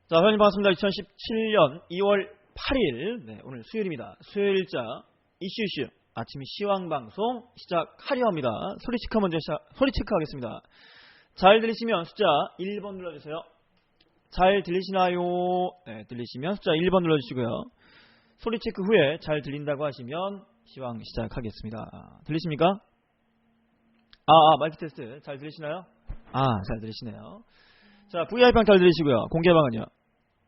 자, 회원님 반갑습니다. 2017년 2월 8일, 네, 오늘 수요일입니다. 수요일자 이슈 아침 시황방송 시작하려 합니다. 소리 체크하겠습니다. 잘 들리시면 숫자 1번 눌러주세요. 잘 들리시나요? 네, 들리시면 숫자 1번 눌러주시고요. 소리 체크 후에 잘 들린다고 하시면 시황 시작하겠습니다. 들리십니까? 마이크 테스트 잘 들리시나요? 잘 들리시네요. 자, VI방 잘 들리시고요. 공개방은요?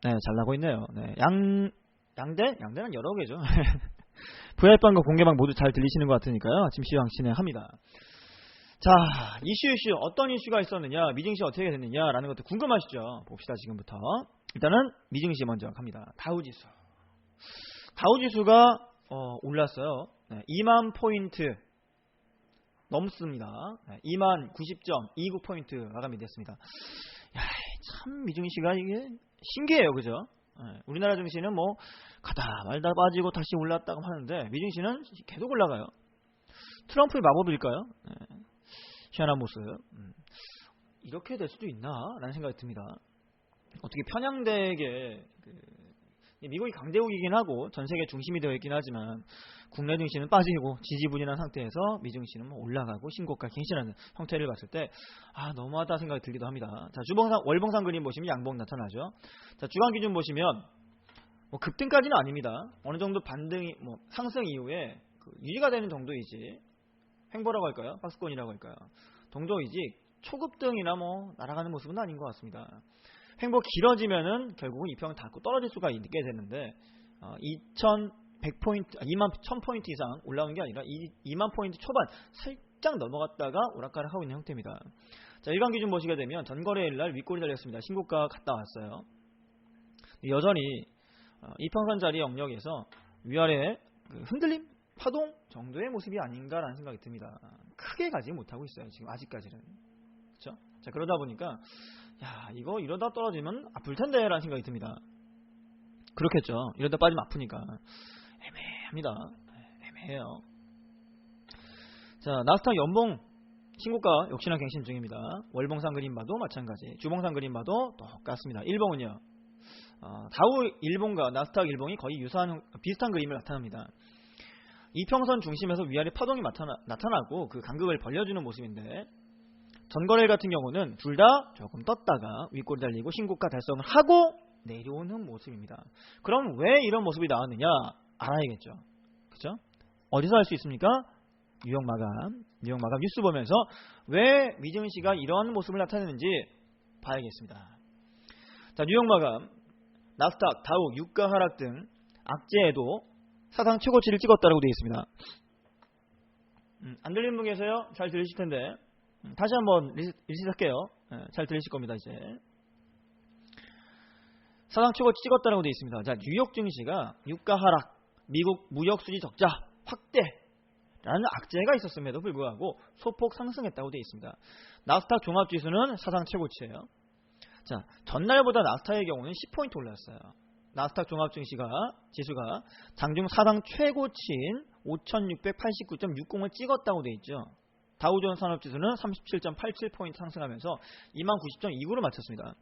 네, 잘 나고 있네요. 네, 양대는 여러 개죠. VI방과 공개방 모두 잘 들리시는 것 같으니까요. 아침 시황 진행합니다. 자, 이슈 어떤 이슈가 있었느냐, 미증시 어떻게 됐느냐라는 것도 궁금하시죠? 봅시다, 지금부터. 일단은 미증시 먼저 갑니다. 다우지수가 올랐어요. 네, 2만 포인트 넘습니다. 네, 2만 90.29포인트 마감이 됐습니다. 야, 참 미증시가 이게 신기해요, 그죠? 네, 우리나라 증시는 뭐 가다 말다 빠지고 다시 올랐다고 하는데 미증시는 계속 올라가요. 트럼프의 마법일까요? 네, 희한한 모습. 이렇게 될 수도 있나? 라는 생각이 듭니다. 어떻게 편향되게 미국이 강대국이긴 하고 전 세계 중심이 되어 있긴 하지만 국내 증시는 빠지고 지지분인한 상태에서 미증시는 올라가고 신고가 갱신하는 형태를 봤을 때 너무하다 생각이 들기도 합니다. 자, 월봉상 그림 보시면 양봉 나타나죠. 자, 주간 기준 보시면 급등까지는 아닙니다. 어느 정도 반등이 상승 이후에 유지가 되는 정도이지, 횡보라고 할까요? 박스권이라고 할까요? 정도이지 초급등이나 날아가는 모습은 아닌 것 같습니다. 횡보 길어지면은 결국은 이평을 닫고 떨어질 수가 있게 되는데 2100포인트, 2만 1000포인트 이상 올라오는 게 아니라 2만 포인트 초반 살짝 넘어갔다가 오락가락하고 있는 형태입니다. 자, 일간 기준 보시게 되면 전거래일 날 윗골이 달렸습니다. 신고가 갔다 왔어요. 여전히 이평선 자리 영역에서 위아래 흔들림, 파동 정도의 모습이 아닌가라는 생각이 듭니다. 크게 가지 못하고 있어요, 지금 아직까지는. 그렇죠? 자, 그러다 보니까 이거 이러다 떨어지면 아플 텐데 라는 생각이 듭니다. 그렇겠죠. 이러다 빠지면 아프니까. 애매합니다. 애매해요. 자, 나스닥 연봉 신고가 역시나 갱신 중입니다. 월봉상 그림 봐도 마찬가지, 주봉상 그림 봐도 똑같습니다. 일봉은요, 다우 일봉과 나스닥 일봉이 거의 비슷한 그림을 나타납니다. 이평선 중심에서 위아래 파동이 나타나고 그 간극을 벌려주는 모습인데, 전거래일 같은 경우는 둘 다 조금 떴다가 윗골이 달리고 신고가 달성을 하고 내려오는 모습입니다. 그럼 왜 이런 모습이 나왔느냐 알아야겠죠. 그렇죠? 어디서 알 수 있습니까? 뉴욕 마감 뉴스 보면서 왜 미증시가 이런 모습을 나타내는지 봐야겠습니다. 자, 뉴욕 마감, 나스닥, 다우, 유가 하락 등 악재에도 사상 최고치를 찍었다고 되어 있습니다. 안 들리는 분 계세요? 잘 들리실 텐데 다시 한번 리셋할게요. 잘 들리실 겁니다. 이제 사상 최고치 찍었다고 되어 있습니다. 자, 뉴욕 증시가 유가 하락, 미국 무역 수지 적자 확대라는 악재가 있었음에도 불구하고 소폭 상승했다고 되어 있습니다. 나스닥 종합지수는 사상 최고치예요. 자, 전날보다 나스닥의 경우는 10포인트 올랐어요. 나스닥 종합증시가 지수가 장중 사상 최고치인 5689.60을 찍었다고 되어 있죠. 다우존스 산업지수는 37.87포인트 상승하면서 290.29를 마쳤습니다.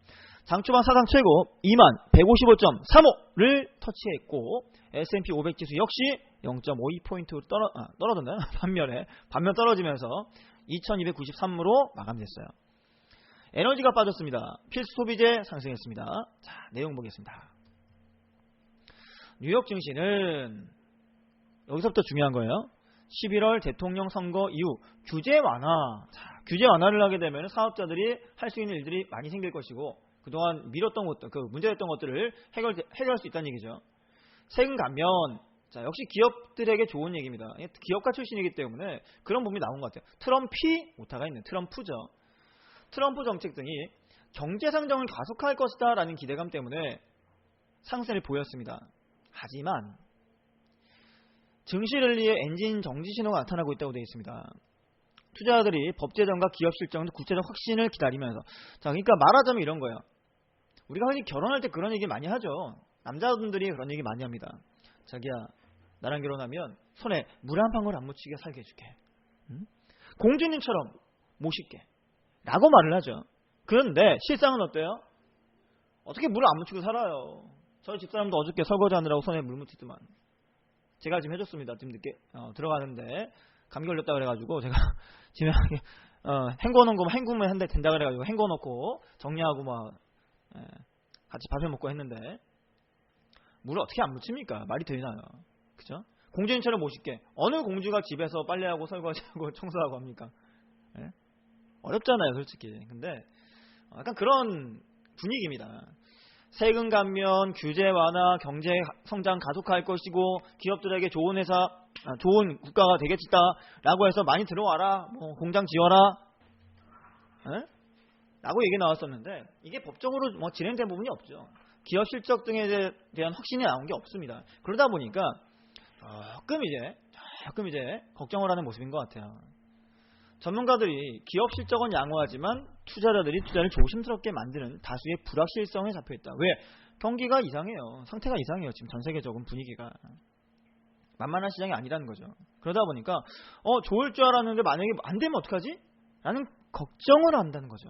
장초반 사상 최고 2,155.35를 터치했고, S&P 500 지수 역시 0.52포인트 떨어졌나요? 반면 떨어지면서 2,293으로 마감됐어요. 에너지가 빠졌습니다. 필수 소비재 상승했습니다. 자, 내용 보겠습니다. 뉴욕 증시는 여기서부터 중요한 거예요. 11월 대통령 선거 이후 규제 완화. 자, 규제 완화를 하게 되면 사업자들이 할 수 있는 일들이 많이 생길 것이고, 그동안 미뤘던 것들, 문제됐던 것들을 해결할 수 있다는 얘기죠. 세금 감면. 자, 역시 기업들에게 좋은 얘기입니다. 기업가 출신이기 때문에 그런 부분이 나온 것 같아요. 트럼피 오타가 있는 트럼프죠. 트럼프 정책 등이 경제 성장을 가속화할 것이다 라는 기대감 때문에 상승을 보였습니다. 하지만 증시 랠리의 엔진 정지 신호가 나타나고 있다고 되어 있습니다. 투자자들이 법제정과 기업 실적 등 구체적 확신을 기다리면서, 자, 그러니까 말하자면 이런 거예요. 우리가 흔히 결혼할 때 그런 얘기 많이 하죠. 남자분들이 그런 얘기 많이 합니다. 자기야, 나랑 결혼하면 손에 물 한 방울 안 묻히게 살게 해줄게. 공주님처럼 모실게 라고 말을 하죠. 그런데 실상은 어때요? 어떻게 물을 안 묻히고 살아요. 저희 집사람도 어저께 설거지 하느라고 손에 물 묻히더만. 제가 지금 해줬습니다. 지금 늦게 들어가는데 감기 걸렸다 그래가지고 제가 집에 헹궈놓은 거 헹구면 한대 된다 그래가지고 헹궈놓고 정리하고 막 같이 밥을 먹고 했는데 물을 어떻게 안 묻힙니까? 말이 되나요? 그죠? 공주님처럼 모실게. 어느 공주가 집에서 빨래하고 설거지하고 청소하고 합니까? 예? 어렵잖아요, 솔직히. 근데 약간 그런 분위기입니다. 세금 감면, 규제 완화, 경제 성장 가속화할 것이고 기업들에게 좋은 회사, 좋은 국가가 되겠다라고 해서 많이 들어와라, 뭐 공장 지어라, 에? 라고 얘기 나왔었는데 이게 법적으로 뭐 진행된 부분이 없죠. 기업 실적 등에 대한 확신이 나온 게 없습니다. 그러다 보니까 조금 이제 걱정을 하는 모습인 것 같아요. 전문가들이 기업 실적은 양호하지만 투자자들이 투자를 조심스럽게 만드는 다수의 불확실성에 잡혀있다. 왜? 경기가 이상해요. 상태가 이상해요. 지금 전 세계적인 분위기가. 만만한 시장이 아니라는 거죠. 그러다 보니까 좋을 줄 알았는데 만약에 안 되면 어떡하지? 라는 걱정을 한다는 거죠.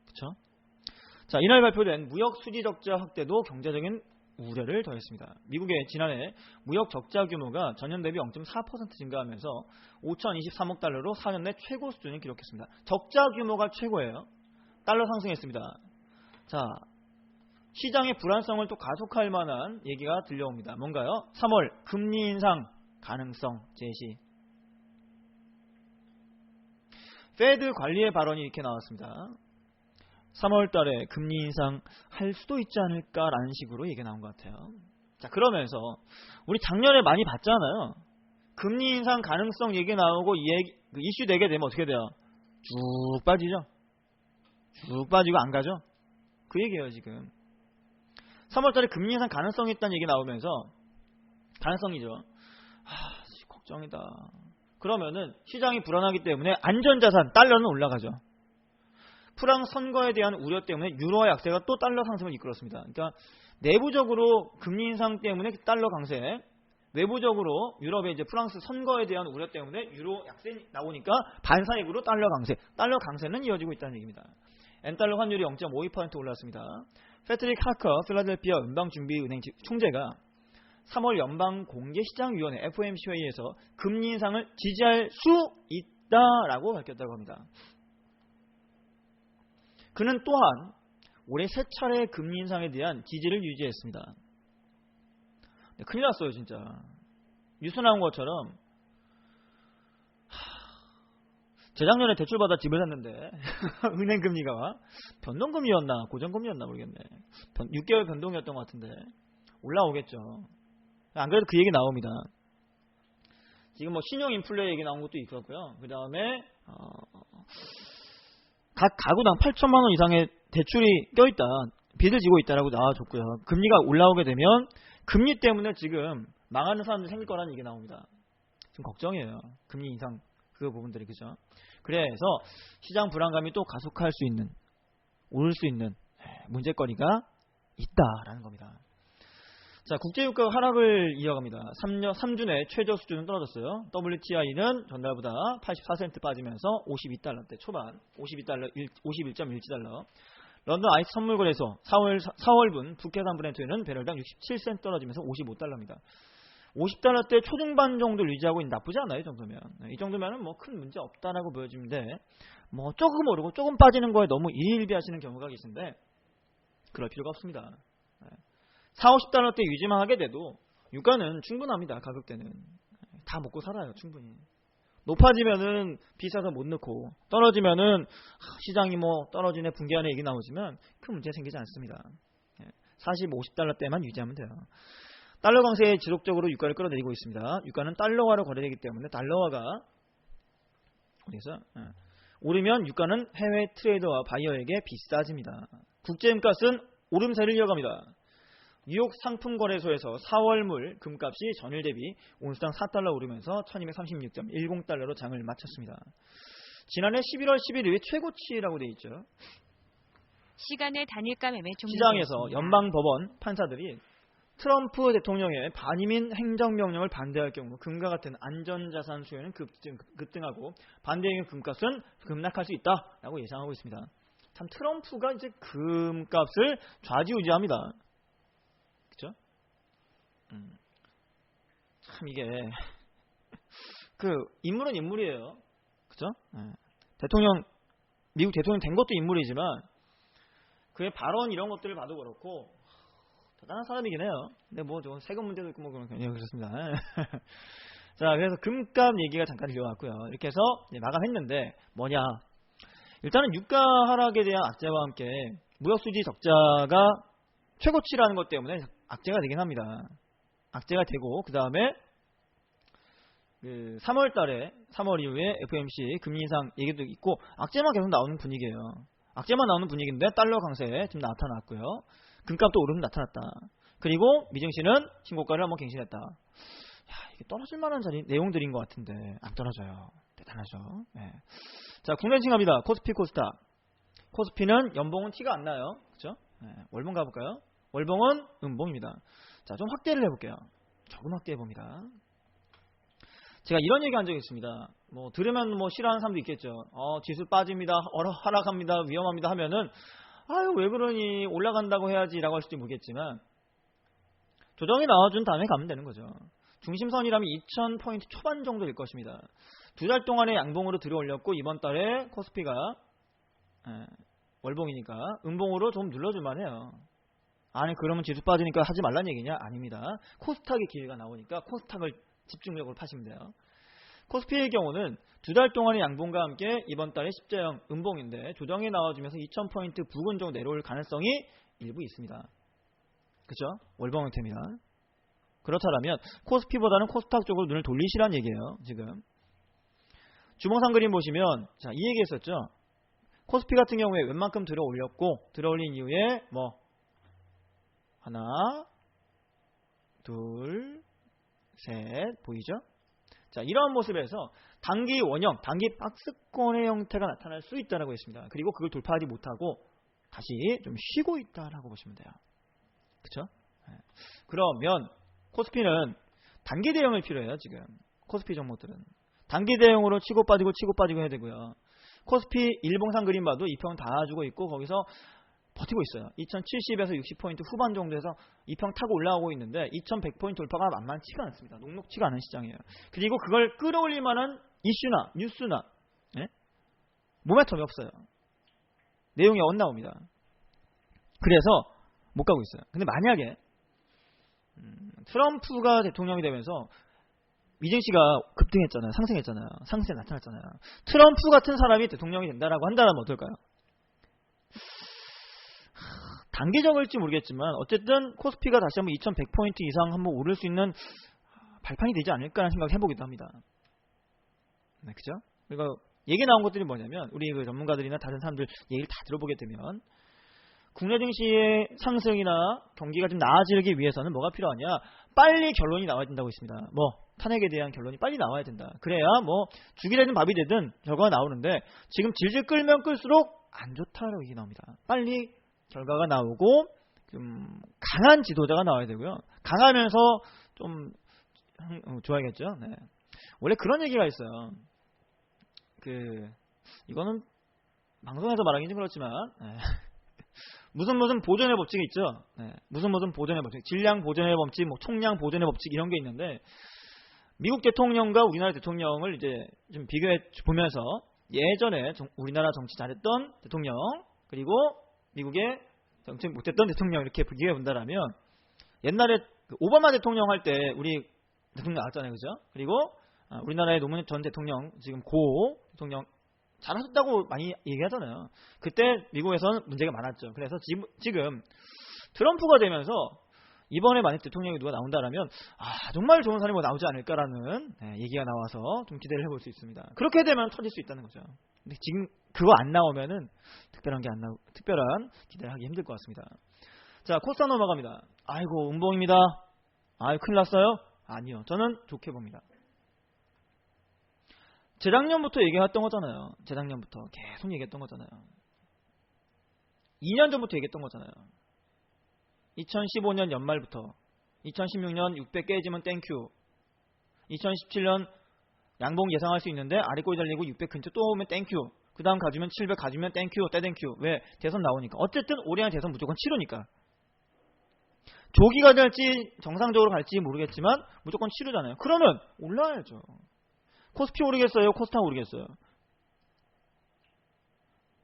그렇죠? 자, 이날 발표된 무역 수지 적자 확대도 경제적인 우려를 더했습니다. 미국의 지난해 무역 적자 규모가 전년 대비 0.4% 증가하면서 5,023억 달러로 4년 내 최고 수준을 기록했습니다. 적자 규모가 최고예요. 달러 상승했습니다. 자, 시장의 불안성을 또 가속할 만한 얘기가 들려옵니다. 뭔가요? 3월 금리 인상 가능성 제시. 페드 관리의 발언이 이렇게 나왔습니다. 3월 달에 금리 인상 할 수도 있지 않을까라는 식으로 얘기가 나온 것 같아요. 자, 그러면서 우리 작년에 많이 봤잖아요. 금리 인상 가능성 얘기 나오고 이슈 되게 되면 어떻게 돼요? 쭉 빠지죠. 쭉 빠지고 안 가죠. 그 얘기예요 지금. 3월 달에 금리 인상 가능성이 있다는 얘기 나오면서 가능성이죠. 걱정이다. 그러면은 시장이 불안하기 때문에 안전자산 달러는 올라가죠. 프랑스 선거에 대한 우려 때문에 유로화 약세가 또 달러 상승을 이끌었습니다. 그러니까 내부적으로 금리 인상 때문에 달러 강세, 외부적으로 유럽의 이제 프랑스 선거에 대한 우려 때문에 유로 약세 나오니까 반사익으로 달러 강세, 달러 강세는 이어지고 있다는 얘기입니다. 엔달러 환율이 0.52% 올랐습니다. 패트릭 하커 필라델피아 연방준비은행 총재가 3월 연방공개시장위원회 FOMC 회의에서 금리 인상을 지지할 수 있다라고 밝혔다고 합니다. 그는 또한 올해 3차례 금리 인상에 대한 지지를 유지했습니다. 큰일 났어요 진짜. 뉴스 나온 것처럼 재작년에 대출받아 집을 샀는데 은행 금리가 변동금리였나 고정금리였나 모르겠네. 6개월 변동이었던 것 같은데 올라오겠죠. 안 그래도 그 얘기 나옵니다. 지금 뭐 신용 인플레 얘기 나온 것도 있었고요. 그 다음에 각 가구당 8천만 원 이상의 대출이 껴있다, 빚을 지고 있다라고 나와줬고요. 금리가 올라오게 되면 금리 때문에 지금 망하는 사람들이 생길 거라는 얘기 나옵니다. 지금 걱정이에요. 금리 인상 그 부분들이 그죠. 그래서 시장 불안감이 또 가속할 수 있는, 오를 수 있는 문제거리가 있다라는 겁니다. 자, 국제유가가 하락을 이어갑니다. 3주 내 최저 수준은 떨어졌어요. WTI는 전날보다 84센트 빠지면서 52달러대 초반, 51.17달러. 런던 아이스 선물거래소 4월분 북해산 브렌트는 배럴당 67센트 떨어지면서 55달러입니다. 50달러대 초중반 정도를 유지하고 있는 나쁘지 않아요. 이 정도면. 이 정도면 뭐 큰 문제 없다라고 보여지는데 뭐 조금 오르고 조금 빠지는 거에 너무 일일비하시는 경우가 계신데 그럴 필요가 없습니다. 4, 50달러대 유지만 하게 돼도 유가는 충분합니다. 가격대는. 다 먹고 살아요. 충분히. 높아지면은 비싸서 못 넣고 떨어지면은 시장이 뭐 떨어지네 붕괴하네 얘기 나오지만 큰 문제 생기지 않습니다. 40, 50달러대만 유지하면 돼요. 달러 강세에 지속적으로 유가를 끌어내리고 있습니다. 유가는 달러화로 거래되기 때문에 달러화가 어디서 오르면 유가는 해외 트레이더와 바이어에게 비싸집니다. 국제금값은 오름세를 이어갑니다. 뉴욕 상품거래소에서 4월물 금값이 전일 대비 온수당 4달러 오르면서 1236.10달러로 장을 마쳤습니다. 지난해 11월 11일이 최고치라고 되어 있죠. 시간의 단일가 매매 종료되었습니다. 시장에서 연방법원 판사들이 트럼프 대통령의 반이민 행정명령을 반대할 경우 금과 같은 안전자산 수요는 급등하고 반대의 금값은 급락할 수 있다라고 예상하고 있습니다. 참 트럼프가 이제 금값을 좌지우지합니다. 그죠? 참 이게 그 인물은 인물이에요. 그죠? 미국 대통령 된 것도 인물이지만 그의 발언 이런 것들을 봐도 그렇고 대단한 사람이긴 해요. 근데 뭐 좀 세금 문제도 있고 뭐 그렇습니다. 자, 그래서 금값 얘기가 잠깐 들려왔고요. 이렇게 해서 마감했는데 뭐냐? 일단은 유가 하락에 대한 악재와 함께 무역 수지 적자가 최고치라는 것 때문에 악재가 되긴 합니다. 악재가 되고 그 다음에 3월 이후에 FOMC 금리 인상 얘기도 있고 악재만 계속 나오는 분위기예요. 악재만 나오는 분위기인데 달러 강세 지금 나타났고요. 금값도 오름 나타났다. 그리고 미증시는 신고가를 한번 갱신했다. 이게 떨어질 만한 내용들인 것 같은데 안 떨어져요. 대단하죠. 네. 자, 국내 증시입니다. 코스피, 코스닥. 코스피는 연봉은 티가 안 나요. 그렇죠? 네. 월봉 가볼까요? 월봉은 음봉입니다. 자, 좀 확대를 해볼게요. 조금 확대해 봅니다. 제가 이런 얘기 한 적이 있습니다. 뭐 들으면 뭐 싫어하는 사람도 있겠죠. 지수 빠집니다. 하락합니다. 위험합니다. 하면은 아유 왜 그러니 올라간다고 해야지라고 할 수도 모르겠지만 조정이 나와준 다음에 가면 되는 거죠. 중심선이라면 2000포인트 초반 정도일 것입니다. 2달 동안의 양봉으로 들어올렸고 이번 달에 코스피가 월봉이니까 음봉으로 좀 눌러줄만 해요. 아니 그러면 지수 빠지니까 하지 말란 얘기냐? 아닙니다. 코스닥의 기회가 나오니까 코스닥을 집중적으로 파시면 돼요. 코스피의 경우는 2달 동안의 양봉과 함께 이번 달에 십자형 음봉인데 조정이 나와주면서 2000포인트 부근 정도 내려올 가능성이 일부 있습니다. 그렇죠? 월봉 형태입니다. 그렇다면 코스피보다는 코스닥 쪽으로 눈을 돌리시란 얘기예요. 지금 주봉상 그림 보시면 자, 이 얘기 했었죠. 코스피 같은 경우에 웬만큼 들어올렸고 들어올린 이후에 뭐 하나 둘 셋 보이죠? 자, 이러한 모습에서 단기 원형, 단기 박스권의 형태가 나타날 수 있다고 했습니다. 그리고 그걸 돌파하지 못하고 다시 좀 쉬고 있다라고 보시면 돼요. 그렇죠? 그러면 코스피는 단기 대응을 필요해요. 지금 코스피 종목들은 단기 대응으로 치고 빠지고 해야 되고요. 코스피 일봉상 그림 봐도 2평 다 주고 있고 거기서 버티고 있어요. 2070에서 60포인트 후반 정도에서 2평 타고 올라오고 있는데 2100포인트 돌파가 만만치가 않습니다. 녹록치가 않은 시장이에요. 그리고 그걸 끌어올릴 만한 이슈나 뉴스나 모멘텀이 없어요. 내용이 안 나옵니다. 그래서 못 가고 있어요. 근데 만약에 트럼프가 대통령이 되면서 미증시가 급등했잖아요. 상승했잖아요. 상승에 나타났잖아요. 트럼프 같은 사람이 대통령이 된다라고 한다면 어떨까요? 단기적일지 모르겠지만 어쨌든 코스피가 다시 한번 2100포인트 이상 한번 오를 수 있는 발판이 되지 않을까라는 생각을 해보기도 합니다. 네, 그죠? 그러니까 얘기 나온 것들이 뭐냐면 우리 그 전문가들이나 다른 사람들 얘기를 다 들어보게 되면 국내 증시의 상승이나 경기가 좀 나아지기 위해서는 뭐가 필요하냐? 빨리 결론이 나와야 된다고 했습니다. 뭐 탄핵에 대한 결론이 빨리 나와야 된다. 그래야 뭐 죽이 되든 밥이 되든 결과가 나오는데 지금 질질 끌면 끌수록 안 좋다라고 얘기 나옵니다. 빨리 결과가 나오고 좀 강한 지도자가 나와야 되고요. 강하면서 좀 좋아야겠죠. 네. 원래 그런 얘기가 있어요. 이거는 방송에서 말하기는 좀 그렇지만 무슨 보존의 법칙이 있죠. 무슨 보존의 법칙, 질량 보존의 법칙, 뭐 총량 보존의 법칙 이런 게 있는데 미국 대통령과 우리나라 대통령을 이제 좀 비교해 보면서 예전에 우리나라 정치 잘했던 대통령 그리고 미국의 정치 못했던 대통령 이렇게 비교해 본다라면 옛날에 오바마 대통령 할 때 우리 대통령 나왔잖아요, 그죠? 그리고 우리나라의 노무현 전 대통령 지금 고 대통령 잘하셨다고 많이 얘기하잖아요. 그때 미국에서는 문제가 많았죠. 그래서 지금 트럼프가 되면서 이번에 만약 대통령이 누가 나온다라면 정말 좋은 사람이 나오지 않을까라는 얘기가 나와서 좀 기대를 해볼 수 있습니다. 그렇게 되면 터질 수 있다는 거죠. 근데 지금 그거 안 나오면은 특별한 기대를 하기 힘들 것 같습니다. 자, 코스닥 넘어갑니다. 아이고 음봉입니다. 아이고 큰일 났어요? 아니요. 저는 좋게 봅니다. 재작년부터 얘기했던 거잖아요. 재작년부터 계속 얘기했던 거잖아요. 2년 전부터 얘기했던 거잖아요. 2015년 연말부터 2016년 600 깨지면 땡큐 2017년 양봉 예상할 수 있는데 아래 꼬리 달리고 600 근처 또 오면 땡큐 그 다음 가주면 700 가주면 땡큐 떼땡큐. 왜? 대선 나오니까. 어쨌든 올해 안에 대선 무조건 치르니까. 조기가 될지 정상적으로 갈지 모르겠지만 무조건 치르잖아요. 그러면 올라야죠. 코스피 오르겠어요? 코스닥 오르겠어요?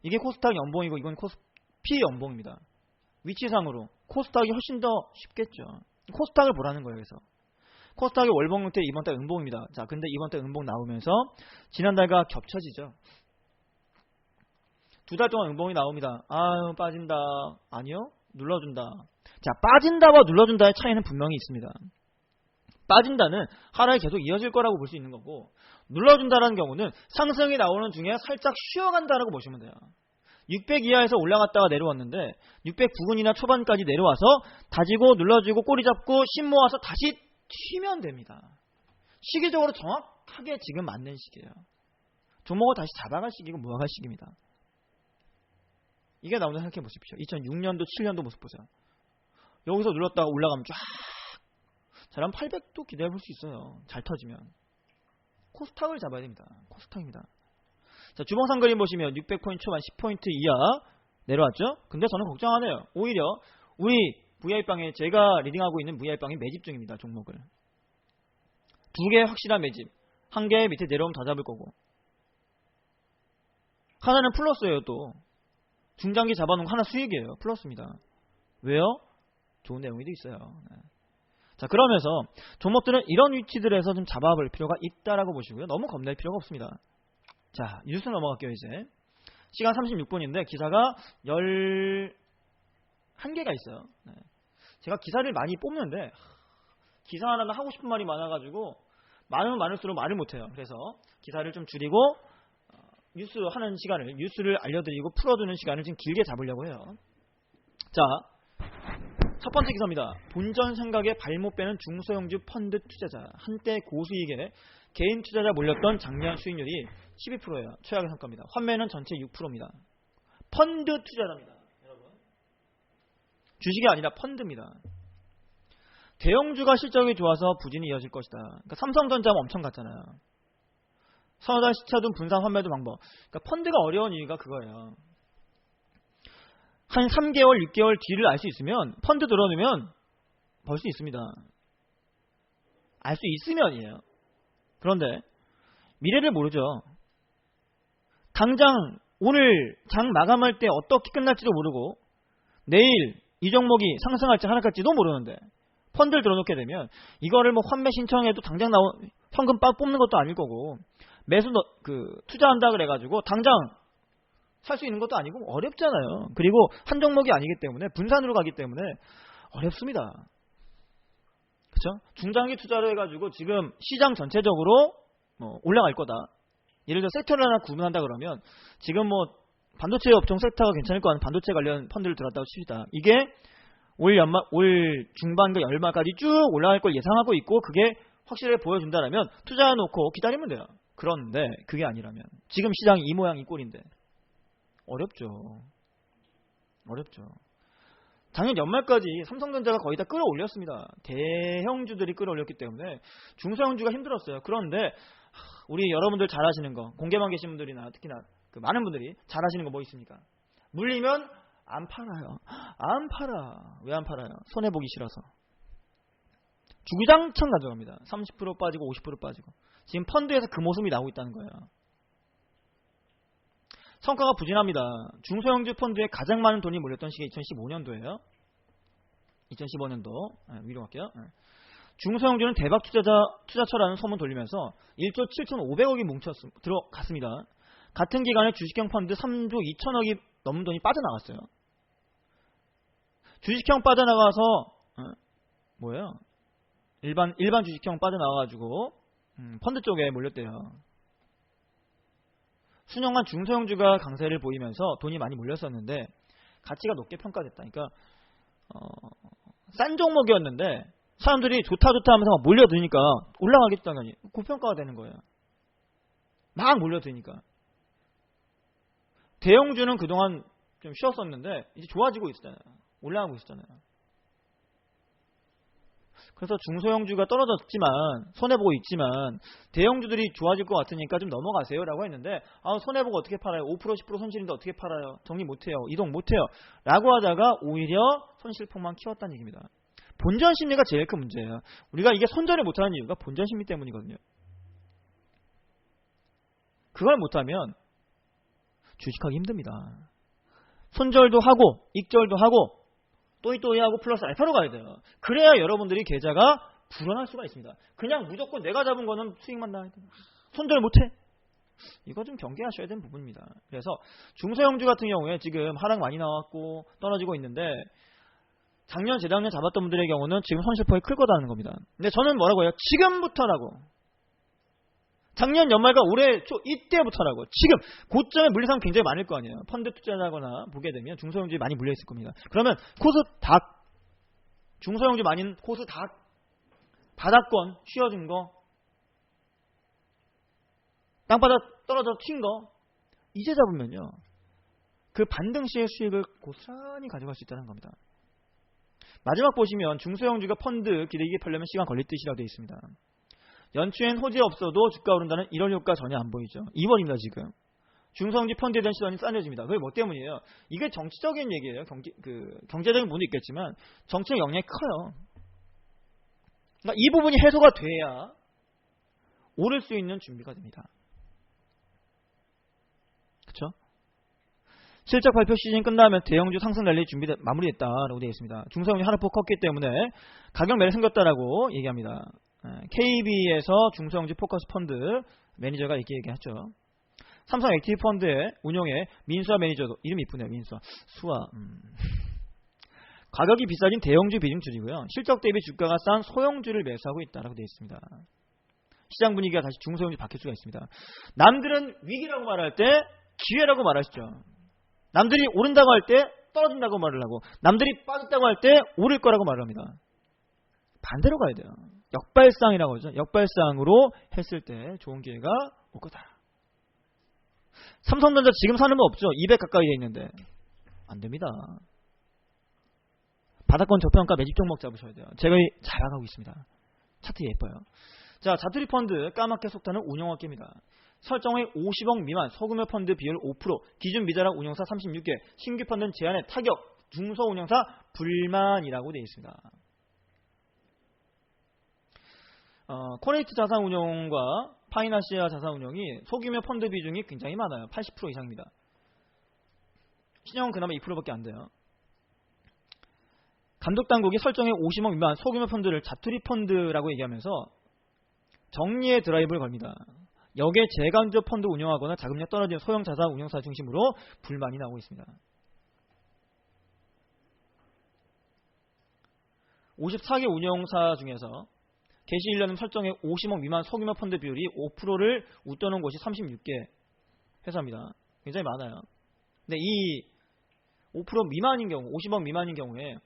이게 코스닥 연봉이고 이건 코스피 연봉입니다. 위치상으로 코스닥이 훨씬 더 쉽겠죠. 코스닥을 보라는 거예요. 그래서 코스닥의 월봉 형태 이번 달 음봉입니다. 자, 근데 이번 달 음봉 나오면서 지난달과 겹쳐지죠. 2달 동안 음봉이 나옵니다. 아유 빠진다. 아니요. 눌러준다. 자, 빠진다와 눌러준다의 차이는 분명히 있습니다. 빠진다는 하락이 계속 이어질 거라고 볼 수 있는 거고, 눌러준다라는 경우는 상승이 나오는 중에 살짝 쉬어간다라고 보시면 돼요. 600 이하에서 올라갔다가 내려왔는데 600 부근이나 초반까지 내려와서 다지고 눌러주고 꼬리 잡고 심 모아서 다시 튀면 됩니다. 시기적으로 정확하게 지금 맞는 시기예요. 종목을 다시 잡아갈 시기고 모아갈 시기입니다. 이게 나오는 생각해 보십시오. 2006년도 7년도 모습 보세요. 여기서 눌렀다가 올라가면 쫙 잘하면 800도 기대해 볼 수 있어요. 잘 터지면. 코스닥을 잡아야 됩니다. 코스닥입니다. 자, 주봉상 그림 보시면 600포인트 초반 10포인트 이하 내려왔죠? 근데 저는 걱정 안 해요. 오히려 우리 VI방에 제가 리딩하고 있는 VI방이 매집 중입니다. 종목을. 2개 확실한 매집. 1개 밑에 내려오면 더 잡을 거고. 하나는 플러스예요 또. 중장기 잡아놓은 거 하나 수익이에요. 플러스입니다. 왜요? 좋은 내용이 있어요. 네. 자, 그러면서 종목들은 이런 위치들에서 좀 잡아볼 필요가 있다라고 보시고요. 너무 겁낼 필요가 없습니다. 자, 뉴스 넘어갈게요. 이제 시간 36분인데 기사가 11개가 있어요. 네. 제가 기사를 많이 뽑는데 기사 하나는 하고 싶은 말이 많아가지고 많으면 많을수록 말을 못해요. 그래서 기사를 좀 줄이고 뉴스 하는 시간을, 뉴스를 알려드리고 풀어두는 시간을 좀 길게 잡으려고 해요. 자, 첫 번째 기사입니다. 본전 생각에 발못 빼는 중소형주 펀드 투자자. 한때 고수익에 개인 투자자 몰렸던 작년 수익률이 12%예요. 최악의 성과입니다. 환매는 전체 6%입니다. 펀드 투자자입니다. 여러분, 주식이 아니라 펀드입니다. 대형주가 실적이 좋아서 부진이 이어질 것이다. 그러니까 삼성전자 엄청 갔잖아요. 선호달 시차돈 분산 환매도 방법. 그러니까 펀드가 어려운 이유가 그거예요. 한 3개월, 6개월 뒤를 알 수 있으면 펀드 들어놓으면 벌 수 있습니다. 알 수 있으면이에요. 그런데 미래를 모르죠. 당장 오늘 장 마감할 때 어떻게 끝날지도 모르고 내일 이 종목이 상승할지 하락할지도 모르는데 펀드를 들어놓게 되면 이거를 뭐 환매 신청해도 당장 현금 뽑는 것도 아닐 거고 매수 투자한다 그래가지고 당장 살 수 있는 것도 아니고 어렵잖아요. 그리고 한 종목이 아니기 때문에 분산으로 가기 때문에 어렵습니다. 그렇죠? 중장기 투자를 해가지고 지금 시장 전체적으로 올라갈 거다. 예를 들어 섹터를 하나 구분한다 그러면 지금 뭐 반도체 업종 섹터가 괜찮을 거 같은 반도체 관련 펀드를 들었다고 칩시다. 이게 올 중반과 연말까지 쭉 올라갈 걸 예상하고 있고 그게 확실하게 보여준다라면 투자해놓고 기다리면 돼요. 그런데 그게 아니라면 지금 시장이 이 모양 이 꼴인데 어렵죠. 작년 연말까지 삼성전자가 거의 다 끌어올렸습니다. 대형주들이 끌어올렸기 때문에 중소형주가 힘들었어요. 그런데 우리 여러분들 잘 아시는 거, 공개만 계신 분들이나 특히나 많은 분들이 잘 아시는 거 뭐 있습니까? 물리면 안 팔아요. 안 팔아. 왜 안 팔아요? 손해보기 싫어서. 주구장창 가져갑니다. 30% 빠지고 50% 빠지고. 지금 펀드에서 그 모습이 나오고 있다는 거예요. 성과가 부진합니다. 중소형주 펀드에 가장 많은 돈이 몰렸던 시기가 2015년도예요. 2015년도. 위로 갈게요. 중소형주는 대박 투자처라는 소문 돌리면서 1조 7,500억이 들어갔습니다. 같은 기간에 주식형 펀드 3조 2천억이 넘는 돈이 빠져나갔어요. 주식형 빠져나가서 뭐예요? 일반 주식형 빠져나가가지고 펀드 쪽에 몰렸대요. 수년간 중소형주가 강세를 보이면서 돈이 많이 몰렸었는데 가치가 높게 평가됐다. 그러니까 싼 종목이었는데 사람들이 좋다 하면서 막 몰려드니까 올라가겠다 당연히 고평가가 되는 거예요. 막 몰려드니까. 대형주는 그동안 좀 쉬었었는데 이제 좋아지고 있었잖아요. 올라가고 있었잖아요. 그래서 중소형주가 떨어졌지만 손해보고 있지만 대형주들이 좋아질 것 같으니까 좀 넘어가세요 라고 했는데 손해보고 어떻게 팔아요? 5% 10% 손실인데 어떻게 팔아요? 정리 못해요. 이동 못해요. 라고 하다가 오히려 손실폭만 키웠다는 얘기입니다. 본전 심리가 제일 큰 문제예요. 우리가 이게 손절을 못하는 이유가 본전 심리 때문이거든요. 그걸 못하면 주식하기 힘듭니다. 손절도 하고 익절도 하고 또이또이하고 플러스 알파로 가야 돼요. 그래야 여러분들이 계좌가 불어날 수가 있습니다. 그냥 무조건 내가 잡은 거는 수익만 나야 돼요. 손절 못해? 이거 좀 경계하셔야 되는 부분입니다. 그래서 중소형주 같은 경우에 지금 하락 많이 나왔고 떨어지고 있는데 작년 재작년 잡았던 분들의 경우는 지금 손실폭이 클 거다는 겁니다. 근데 저는 뭐라고 해요? 지금부터라고. 작년 연말과 올해 초 이때부터라고. 지금 고점에 물린 사람 굉장히 많을 거 아니에요. 펀드 투자하거나 보게 되면 중소형주에 많이 물려 있을 겁니다. 그러면 코스닥 중소형주 많이 코스닥 바닥권 쉬어진 거 땅바닥 떨어져 튄 거 이제 잡으면요 그 반등 시의 수익을 고스란히 가져갈 수 있다는 겁니다. 마지막 보시면 중소형주가 펀드 기대기에 팔려면 시간 걸릴 듯이라고 되어 있습니다. 연초엔 호재 없어도 주가 오른다는 이런 효과 전혀 안 보이죠. 2번입니다 지금. 중소형주 펀드에 대한 시선이 싸늘해집니다. 그게 뭐 때문이에요? 이게 정치적인 얘기예요. 경제적인 부분도 있겠지만 정치적 영향이 커요. 그러니까 이 부분이 해소가 돼야 오를 수 있는 준비가 됩니다. 그렇죠? 실적 발표 시즌 끝나면 대형주 상승 랠리 마무리됐다라고 되어 있습니다. 중소형주 하락폭 컸기 때문에 가격 매를 생겼다라고 얘기합니다. KB에서 중소형주 포커스 펀드 매니저가 이렇게 얘기하죠. 삼성 액티브 펀드의 운용에 민수아 매니저도 이름이 이쁘네요. 민수아 수아 가격이 비싸진 대형주 비중주이고요. 실적 대비 주가가 싼 소형주를 매수하고 있다라고 되어 있습니다. 시장 분위기가 다시 중소형주 바뀔 수가 있습니다. 남들은 위기라고 말할 때 기회라고 말하시죠. 남들이 오른다고 할 때 떨어진다고 말을 하고 남들이 빠졌다고 할 때 오를 거라고 말을 합니다. 반대로 가야 돼요. 역발상이라고 하죠. 역발상으로 했을 때 좋은 기회가 올 거다. 삼성전자 지금 사는 거 없죠. 200 가까이 돼 있는데 안 됩니다. 바닥권 저평가 매집 종목 잡으셔야 돼요. 제가 잘 나가고 있습니다. 차트 예뻐요. 자, 자투리 펀드 까맣게 속타는 운용업계입니다. 설정의 50억 미만 소규모 펀드 비율 5%, 기준 미자랑 운용사 36개, 신규 펀드는 제한의 타격, 중소 운용사 불만이라고 되어 있습니다. 코레이트 자산운용과 파이나시아 자산운용이 소규모 펀드 비중이 굉장히 많아요. 80% 이상입니다. 신용은 그나마 2%밖에 안 돼요. 감독당국이 설정의 50억 미만 소규모 펀드를 자투리 펀드라고 얘기하면서 정리의 드라이브를 걸립니다. 여기에 재간접 펀드 운영하거나 자금력 떨어진 소형 자산 운용사 중심으로 불만이 나오고 있습니다. 54개 운영사 중에서 개시 1년은 설정의 50억 미만 소규모 펀드 비율이 5%를 웃도는 곳이 36개 회사입니다. 굉장히 많아요. 근데 이 5% 미만인 경우, 50억 미만인 경우에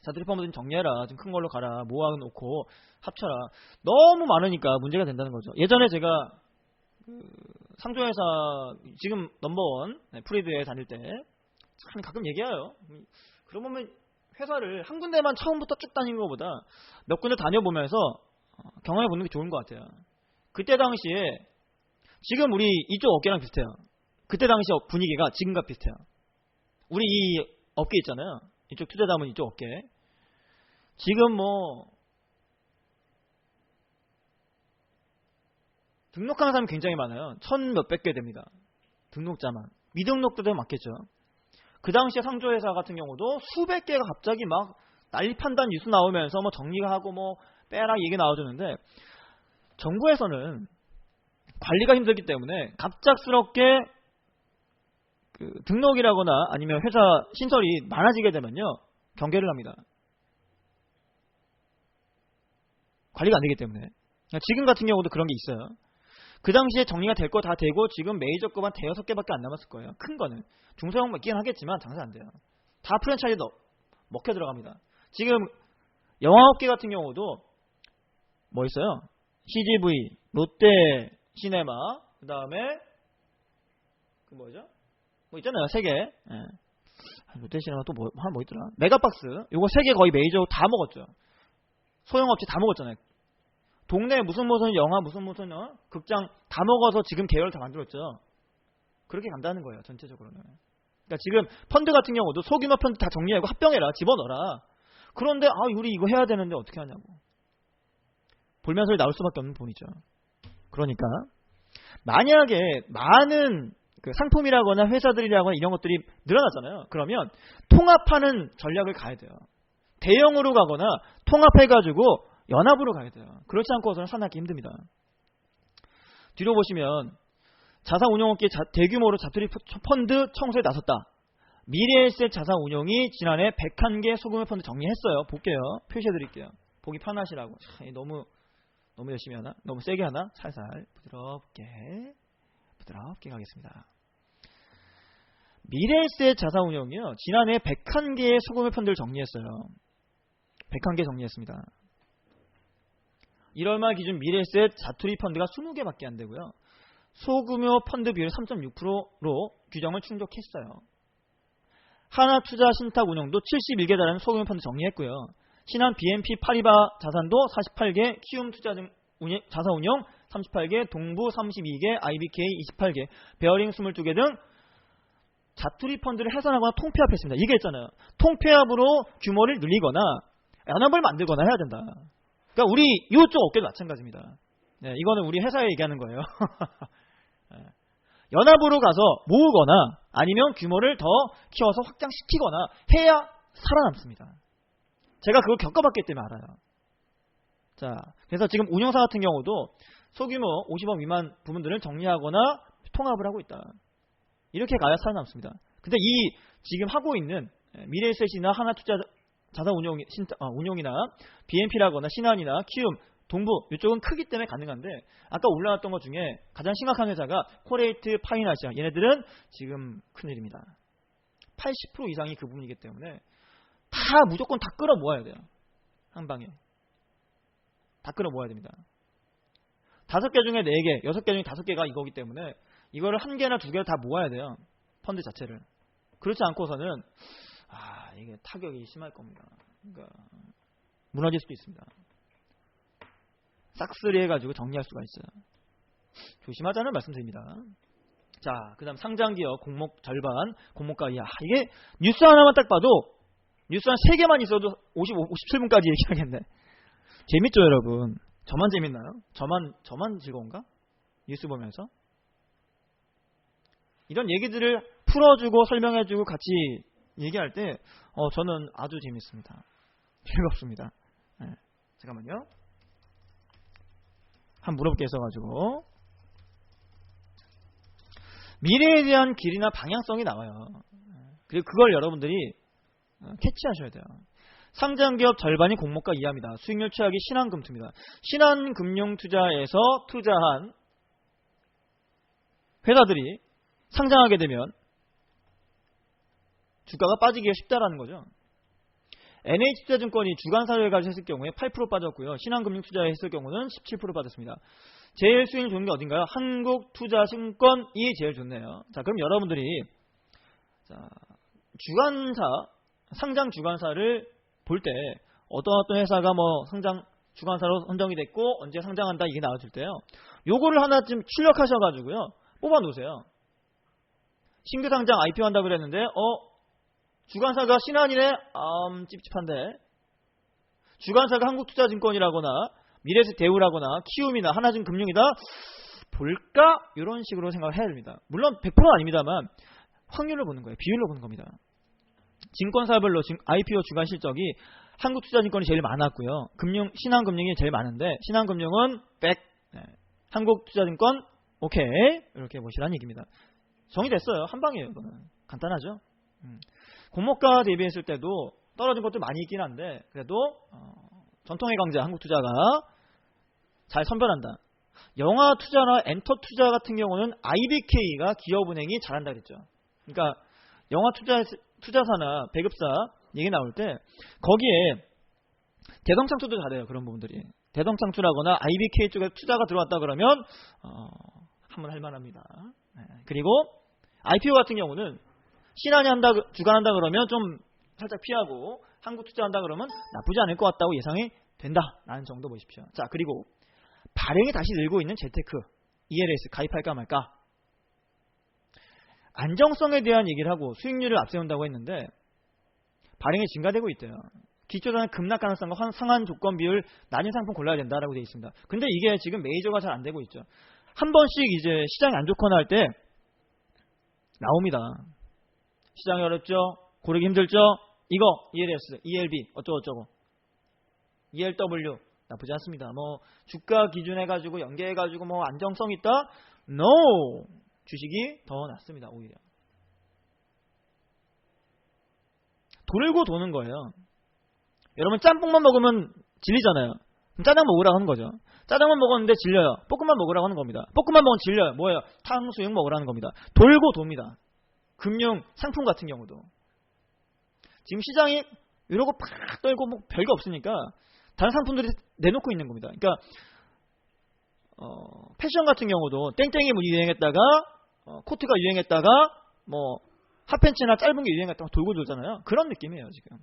자투리 펀드 좀 정리해라, 좀 큰 걸로 가라, 모아놓고 합쳐라. 너무 많으니까 문제가 된다는 거죠. 예전에 제가 상조회사 지금 넘버원 프리드에 다닐 때 참 가끔 얘기해요. 그러면 회사를 한 군데만 처음부터 쭉 다니는 것보다 몇 군데 다녀보면서 경험해보는 게 좋은 것 같아요. 그때 당시에 지금 우리 이쪽 업계랑 비슷해요. 그때 당시 분위기가 지금과 비슷해요. 우리 이 업계 있잖아요. 이쪽 투자자문 이쪽 업계. 지금 뭐 등록하는 사람이 굉장히 많아요. 1000몇백 개 됩니다. 등록자만. 미등록도 많겠죠. 그 당시에 상조회사 같은 경우도 수백 개가 갑자기 막 난리 판단 뉴스 나오면서 뭐 정리하고 뭐 빼라 얘기 나와주는데 정부에서는 관리가 힘들기 때문에 갑작스럽게 등록이라거나 아니면 회사 신설이 많아지게 되면요 경계를 합니다. 관리가 안 되기 때문에. 지금 같은 경우도 그런 게 있어요. 그 당시에 정리가 될 거 다 되고 지금 메이저급 한 대여섯 개밖에 안 남았을 거예요. 큰 거는. 중소형 있긴 하겠지만 장사 안 돼요. 다 프랜차이즈 먹혀 들어갑니다. 지금 영화업계 같은 경우도 뭐 있어요? CGV, 롯데 시네마, 그 다음에 그 뭐죠? 뭐 있잖아요. 3개. 예. 롯데 시네마 또 뭐 있더라? 메가박스. 요거 3개 거의 메이저 다 먹었죠. 소형업체 다 먹었잖아요. 동네 무슨 영화 무슨 극장 다 먹어서 지금 계열 다 만들었죠. 그렇게 간다는 거예요. 전체적으로는. 그러니까 지금 펀드 같은 경우도 소규모 펀드 다 정리하고 합병해라. 집어넣어라. 그런데 우리 이거 해야 되는데 어떻게 하냐고. 볼면서 나올 수밖에 없는 돈이죠. 그러니까 만약에 많은 그 상품이라거나 회사들이라거나 이런 것들이 늘어났잖아요. 그러면 통합하는 전략을 가야 돼요. 대형으로 가거나 통합해가지고 연합으로 가야 돼요. 그렇지 않고서는 살아남기 힘듭니다. 뒤로 보시면 자산운용업계 대규모로 자투리 펀드 청소에 나섰다. 미래에셋 자산운용이 지난해 101개 소규모 펀드 정리했어요. 볼게요. 표시해드릴게요. 보기 편하시라고. 너무 열심히 하나? 너무 세게 하나? 살살 부드럽게 가겠습니다. 미래에셋 자산운용이요. 지난해 101개의 소규모 펀드를 정리했어요. 101개 정리했습니다. 1월 말 기준 미래에셋 자투리 펀드가 20개밖에 안 되고요. 소규모 펀드 비율 3.6%로 규정을 충족했어요. 하나투자신탁운용도 71개 달하는 소규모 펀드 정리했고요. 신한 BNP 파리바 자산도 48개, 키움 자산운용 38개, 동부 32개, IBK 28개, 베어링 22개 등 자투리 펀드를 해산하거나 통폐합했습니다. 이게 있잖아요. 통폐합으로 규모를 늘리거나 연합을 만들거나 해야 된다. 그러니까 우리 이쪽 업계도 마찬가지입니다. 네, 이거는 우리 회사에 얘기하는 거예요. 연합으로 가서 모으거나 아니면 규모를 더 키워서 확장시키거나 해야 살아남습니다. 제가 그걸 겪어봤기 때문에 알아요. 자, 그래서 지금 운영사 같은 경우도 소규모 50억 미만 부분들을 정리하거나 통합을 하고 있다. 이렇게 가야 살아남습니다. 근데 이 지금 하고 있는 미래에셋이나 하나투자 자산운용이나 BNP라거나 신한이나 키움, 동부 이쪽은 크기 때문에 가능한데 아까 올라왔던 것 중에 가장 심각한 회사가 코레이트, 파이나시아 얘네들은 지금 큰일입니다. 80% 이상이 그 부분이기 때문에 다 무조건 다 끌어 모아야 돼요. 한 방에. 다 끌어 모아야 됩니다. 5개 중에 4개, 6개 중에 5개가 이거기 때문에 이거를 1개나 2개를 다 모아야 돼요. 펀드 자체를. 그렇지 않고서는 이게 타격이 심할 겁니다. 그러니까 무너질 수도 있습니다. 싹쓸이 해가지고 정리할 수가 있어요. 조심하자는 말씀드립니다. 자, 그 다음 상장기업 공목 절반, 공모가 이하. 이게 뉴스 하나만 딱 봐도 뉴스 한 3개만 있어도 57분까지 얘기하겠네. 재밌죠, 여러분? 저만 재밌나요? 저만 즐거운가? 뉴스 보면서? 이런 얘기들을 풀어주고 설명해주고 같이 얘기할 때 저는 아주 재밌습니다. 즐겁습니다. 네, 잠깐만요. 한번 물어볼게 있어가지고. 미래에 대한 길이나 방향성이 나와요. 그리고 그걸 여러분들이 캐치하셔야 돼요. 상장기업 절반이 공모가 이하입니다. 수익률 최악이 신한금투입니다. 신한금융투자에서 투자한 회사들이 상장하게 되면 주가가 빠지기가 쉽다라는 거죠. NH투자증권이 주간사를 가지고 했을 경우에 8% 빠졌고요. 신한금융투자에 했을 경우는 17% 빠졌습니다. 제일 수익률 좋은 게 어딘가요? 한국투자증권이 제일 좋네요. 자, 그럼 여러분들이 주간사, 상장 주간사를 볼 때 어떤 회사가 상장 주간사로 선정이 됐고 언제 상장한다 이게 나와줄 때요. 요거를 하나쯤 출력하셔가지고요. 뽑아 놓으세요. 신규 상장 IPO 한다 그랬는데 주간사가 신한이네? 찝찝한데. 주간사가 한국투자증권이라거나 미래에셋 대우라거나 키움이나 하나증금융이다. 볼까? 이런 식으로 생각을 해야 됩니다. 물론 100%는 아닙니다만 확률로 보는 거예요. 비율로 보는 겁니다. 증권사별로 IPO 주간 실적이 한국투자증권이 제일 많았고요. 신한금융이 제일 많은데 신한금융은 100, 한국투자증권 오케이 이렇게 보시라는 얘기입니다. 정의됐어요. 한 방이에요. 이거는 간단하죠. 공모가 대비했을 때도 떨어진 것도 많이 있긴 한데 그래도 전통의 강자 한국투자가 잘 선별한다. 영화투자나 엔터투자 같은 경우는 IBK가 기업은행이 잘한다 그랬죠. 그러니까 영화투자사나 배급사 얘기 나올 때 거기에 대성창투도 잘해요. 그런 부분들이. 대성창투라거나 IBK 쪽에 투자가 들어왔다 그러면 한번 할만합니다. 그리고 IPO 같은 경우는 신한이 주관한다 그러면 좀 살짝 피하고 한국투자한다 그러면 나쁘지 않을 것 같다고 예상이 된다라는 정도 보십시오. 자, 그리고 발행이 다시 늘고 있는 재테크, ELS 가입할까 말까? 안정성에 대한 얘기를 하고 수익률을 앞세운다고 했는데 발행이 증가되고 있대요. 기초자산 급락 가능성과 상한 조건 비율 낮은 상품 골라야 된다라고 되어 있습니다. 근데 이게 지금 메이저가 잘 안 되고 있죠. 한 번씩 이제 시장이 안 좋거나 할 때 나옵니다. 시장이 어렵죠? 고르기 힘들죠? 이거 ELS, ELB 어쩌고저쩌고 ELW 나쁘지 않습니다. 뭐 주가 기준해가지고 연계해가지고 뭐 안정성 있다? No! 주식이 더 낫습니다. 오히려 돌고 도는 거예요. 여러분 짬뽕만 먹으면 질리잖아요. 그럼 짜장 먹으라고 하는 거죠. 짜장만 먹었는데 질려요. 볶음밥 먹으라고 하는 겁니다. 볶음밥 먹으면 질려요. 뭐예요? 탕수육 먹으라는 겁니다. 돌고 돕니다. 금융 상품 같은 경우도 지금 시장이 이러고 팍 떨고 뭐 별게 없으니까 다른 상품들이 내놓고 있는 겁니다. 그러니까 패션 같은 경우도 땡땡이 뭐 유행했다가 코트가 유행했다가 뭐 핫팬츠나 짧은 게 유행했다가 돌고 돌잖아요. 그런 느낌이에요 지금.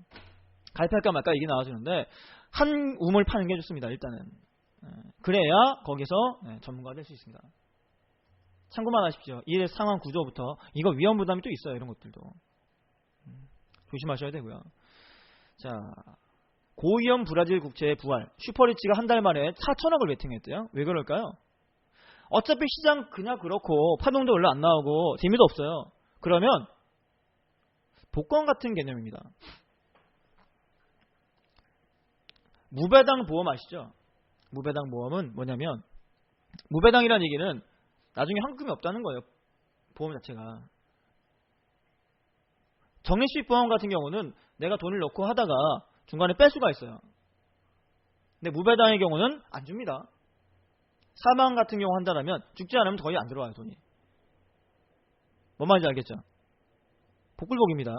가입할까 말까 이게 나와주는데 한 우물 파는 게 좋습니다. 일단은 그래야 거기서 전문가가 될 수 있습니다. 참고만 하십시오. 이 상황 구조부터 이거 위험 부담이 또 있어요. 이런 것들도 조심하셔야 되고요. 자, 고위험 브라질 국채의 부활. 슈퍼리치가 한 달 만에 4천억을 베팅했대요. 왜 그럴까요? 어차피 시장 그냥 그렇고 파동도 원래 안 나오고 재미도 없어요. 그러면 복권 같은 개념입니다. 무배당 보험 아시죠? 무배당 보험은 뭐냐면 무배당이라는 얘기는 나중에 환급이 없다는 거예요. 보험 자체가. 정리수익 보험 같은 경우는 내가 돈을 넣고 하다가 중간에 뺄 수가 있어요. 근데 무배당의 경우는 안 줍니다. 사망 같은 경우 한다면 죽지 않으면 거의 안 들어와요. 돈이. 뭔 말인지 알겠죠? 복불복입니다.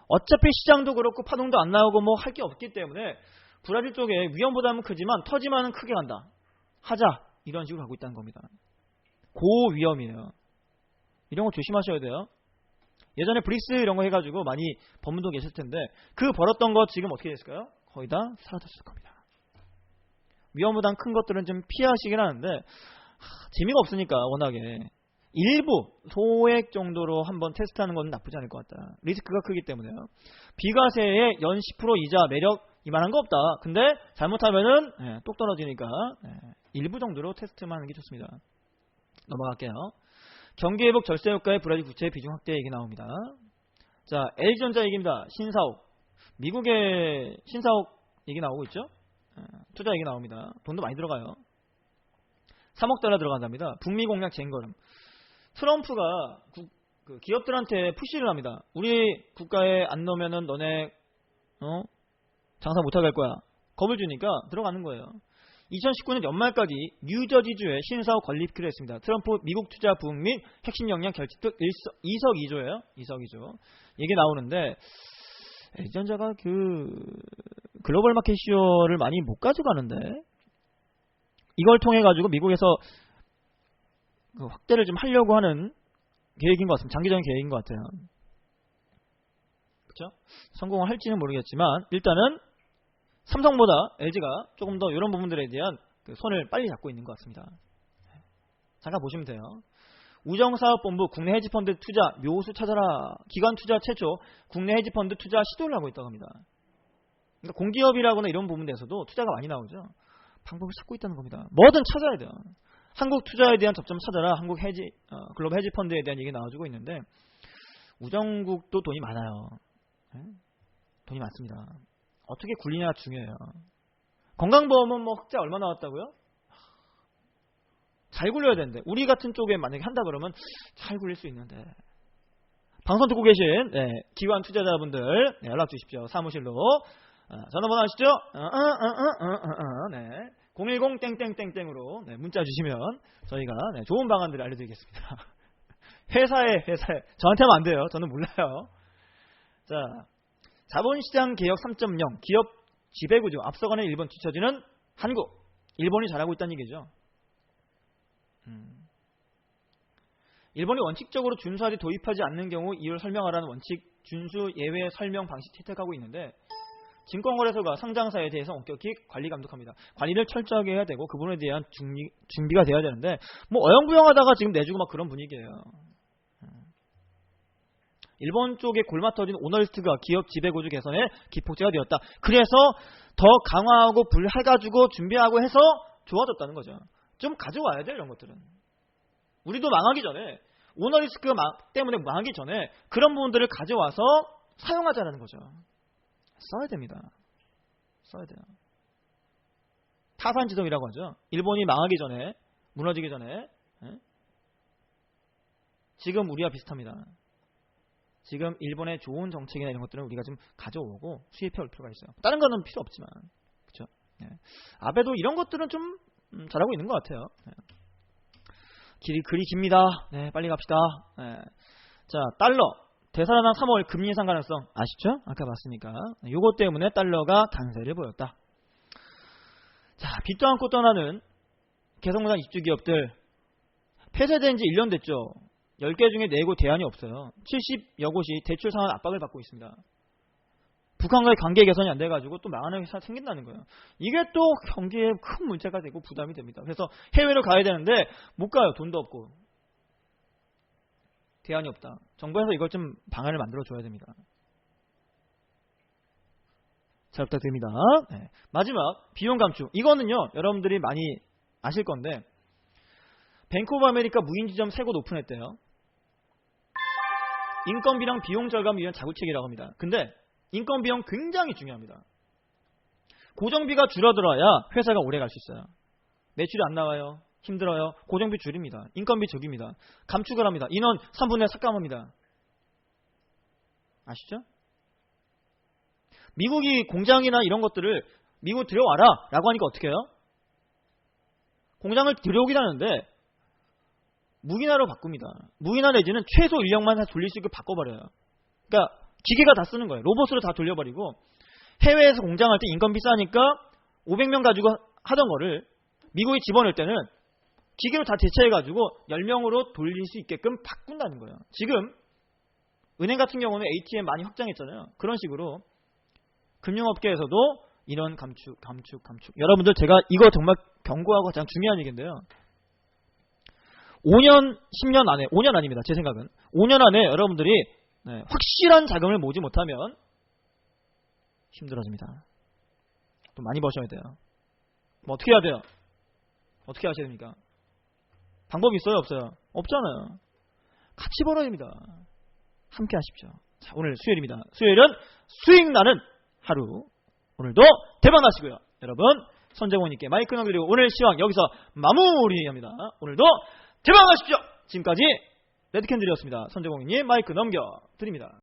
어차피 시장도 그렇고 파동도 안 나오고 뭐 할 게 없기 때문에 브라질 쪽에 위험 부담은 크지만 터지만은 크게 간다. 하자. 이런 식으로 가고 있다는 겁니다. 고위험이에요. 이런 거 조심하셔야 돼요. 예전에 브릭스 이런 거 해가지고 많이 법문도 계실 텐데 그 벌었던 거 지금 어떻게 됐을까요? 거의 다 사라졌을 겁니다. 위험 부담 큰 것들은 좀 피하시긴 하는데 재미가 없으니까 워낙에 일부 소액 정도로 한번 테스트하는 건 나쁘지 않을 것 같다. 리스크가 크기 때문에요. 비과세의 연 10% 이자 매력 이만한 거 없다. 근데 잘못하면은 똑 떨어지니까 일부 정도로 테스트만 하는 게 좋습니다. 넘어갈게요. 경기회복 절세 효과의 브라질 국채 비중 확대 얘기 나옵니다. 자, LG전자 얘기입니다. 신사옥. 미국의 신사옥 얘기 나오고 있죠. 투자 얘기 나옵니다. 돈도 많이 들어가요. 3억 달러 들어간답니다. 북미 공약 쟁거름. 트럼프가 기업들한테 푸시를 합니다. 우리 국가에 안 넣으면은 너네 장사 못하게 할 거야. 겁을 주니까 들어가는 거예요. 2019년 연말까지 뉴저지주에 신사옥 건립키로 했습니다. 트럼프 미국 투자 부흥 및 핵심 역량 결집도 2석 2조예요. 2석 2조. 얘기 나오는데 LG전자가 글로벌 마켓 시어를 많이 못 가져가는데 이걸 통해 가지고 미국에서 확대를 좀 하려고 하는 계획인 것 같습니다. 장기적인 계획인 것 같아요. 그렇죠? 성공을 할지는 모르겠지만 일단은 삼성보다 LG가 조금 더 이런 부분들에 대한 손을 빨리 잡고 있는 것 같습니다. 잠깐 보시면 돼요. 우정사업본부 국내 헤지펀드 투자 묘수 찾아라. 기관 투자 최초 국내 헤지펀드 투자 시도를 하고 있다고 합니다. 그러니까 공기업이라거나 이런 부분에서도 투자가 많이 나오죠. 방법을 찾고 있다는 겁니다. 뭐든 찾아야 돼요. 한국 투자에 대한 접점을 찾아라. 한국 글로벌 헤지펀드에 대한 얘기 나와주고 있는데 우정국도 돈이 많아요. 돈이 많습니다. 어떻게 굴리냐가 중요해요. 건강보험은 뭐 흑자 얼마 나왔다고요? 잘 굴려야 되는데 우리 같은 쪽에 만약에 한다 그러면 잘 굴릴 수 있는데 방송 듣고 계신 기관 투자자분들 연락 주십시오. 사무실로 전화번호 아시죠? 010땡땡땡땡으로 문자 주시면 저희가 좋은 방안들을 알려드리겠습니다. 회사에 저한테 하면 안 돼요. 저는 몰라요. 자, 자본시장 개혁 3.0 기업 지배구조 앞서가는 일본 뒤처지는 한국. 일본이 잘하고 있다는 얘기죠. 일본이 원칙적으로 준수하지 도입하지 않는 경우 이유를 설명하라는 원칙 준수 예외 설명 방식 채택하고 있는데 증권거래소가 상장사에 대해서 엄격히 관리 감독합니다. 관리를 철저하게 해야 되고 그 부분에 대한 준비가 돼야 되는데 뭐 어영부영하다가 지금 내주고 막 그런 분위기예요. 일본 쪽에 골마 터진 오너리스트가 기업 지배구조 개선에 기폭제가 되었다. 그래서 더 강화하고 불해가지고 준비하고 해서 좋아졌다는 거죠. 좀 가져와야 돼요, 이런 것들은. 우리도 망하기 전에, 오너리스크 때문에 망하기 전에 그런 부분들을 가져와서 사용하자는 거죠. 써야 됩니다. 써야 돼요. 타산지동이라고 하죠. 일본이 망하기 전에, 무너지기 전에. 지금 우리와 비슷합니다. 지금 일본의 좋은 정책이나 이런 것들은 우리가 좀 가져오고 수입해 올 필요가 있어요. 다른 거는 필요 없지만. 그렇죠? 네. 아베도 이런 것들은 좀 잘하고 있는 것 같아요. 네. 글이 깁니다. 네, 빨리 갑시다. 네. 자, 달러. 대사당 3월 금리 인상 가능성 아시죠? 아까 봤으니까. 요것 때문에 달러가 강세를 보였다. 자, 빚도 않고 떠나는 개성공단 입주 기업들 폐쇄된 지 1년 됐죠. 10개 중에 4곳 대안이 없어요. 70여 곳이 대출 상환 압박을 받고 있습니다. 북한과의 관계 개선이 안 돼가지고 또 망하는 회사가 생긴다는 거예요. 이게 또 경기에 큰 문제가 되고 부담이 됩니다. 그래서 해외로 가야 되는데 못 가요. 돈도 없고. 대안이 없다. 정부에서 이걸 좀 방안을 만들어 줘야 됩니다. 잘 부탁드립니다. 네. 마지막 비용 감축. 이거는요. 여러분들이 많이 아실 건데 뱅크 오브 아메리카 무인지점 3곳 오픈했대요. 인건비랑 비용 절감을 위한 자구책이라고 합니다. 근데 인건비용 굉장히 중요합니다. 고정비가 줄어들어야 회사가 오래 갈 수 있어요. 매출이 안 나와요. 힘들어요. 고정비 줄입니다. 인건비 적입니다. 감축을 합니다. 인원 3분의 1 삭감합니다. 아시죠? 미국이 공장이나 이런 것들을 미국 들여와라 라고 하니까 어떻게 해요? 공장을 들여오긴 하는데 무인화로 바꿉니다. 무인화 내지는 최소 인력만 돌릴 수 있게 바꿔버려요. 그러니까 기계가 다 쓰는 거예요. 로봇으로 다 돌려버리고 해외에서 공장할 때 인건비 싸니까 500명 가지고 하던 거를 미국이 집어넣을 때는 기계로 다 대체해가지고 10명으로 돌릴 수 있게끔 바꾼다는 거예요. 지금 은행 같은 경우는 ATM 많이 확장했잖아요. 그런 식으로 금융업계에서도 이런 감축. 여러분들 제가 이거 정말 경고하고 가장 중요한 얘기인데요. 5년, 10년 안에, 5년 아닙니다. 제 생각은. 5년 안에 여러분들이 확실한 자금을 모으지 못하면 힘들어집니다. 또 많이 버셔야 돼요. 뭐 어떻게 해야 돼요? 어떻게 하셔야 됩니까? 방법이 있어요? 없어요? 없잖아요. 같이 벌어야 됩니다. 함께 하십시오. 자, 오늘 수요일입니다. 수요일은 수익 나는 하루. 오늘도 대박 나시고요. 여러분, 선재공님께 마이크 넘기고 오늘 시황 여기서 마무리합니다. 오늘도 대박 나십시오. 지금까지 레드캔들이었습니다. 선재공님 마이크 넘겨드립니다.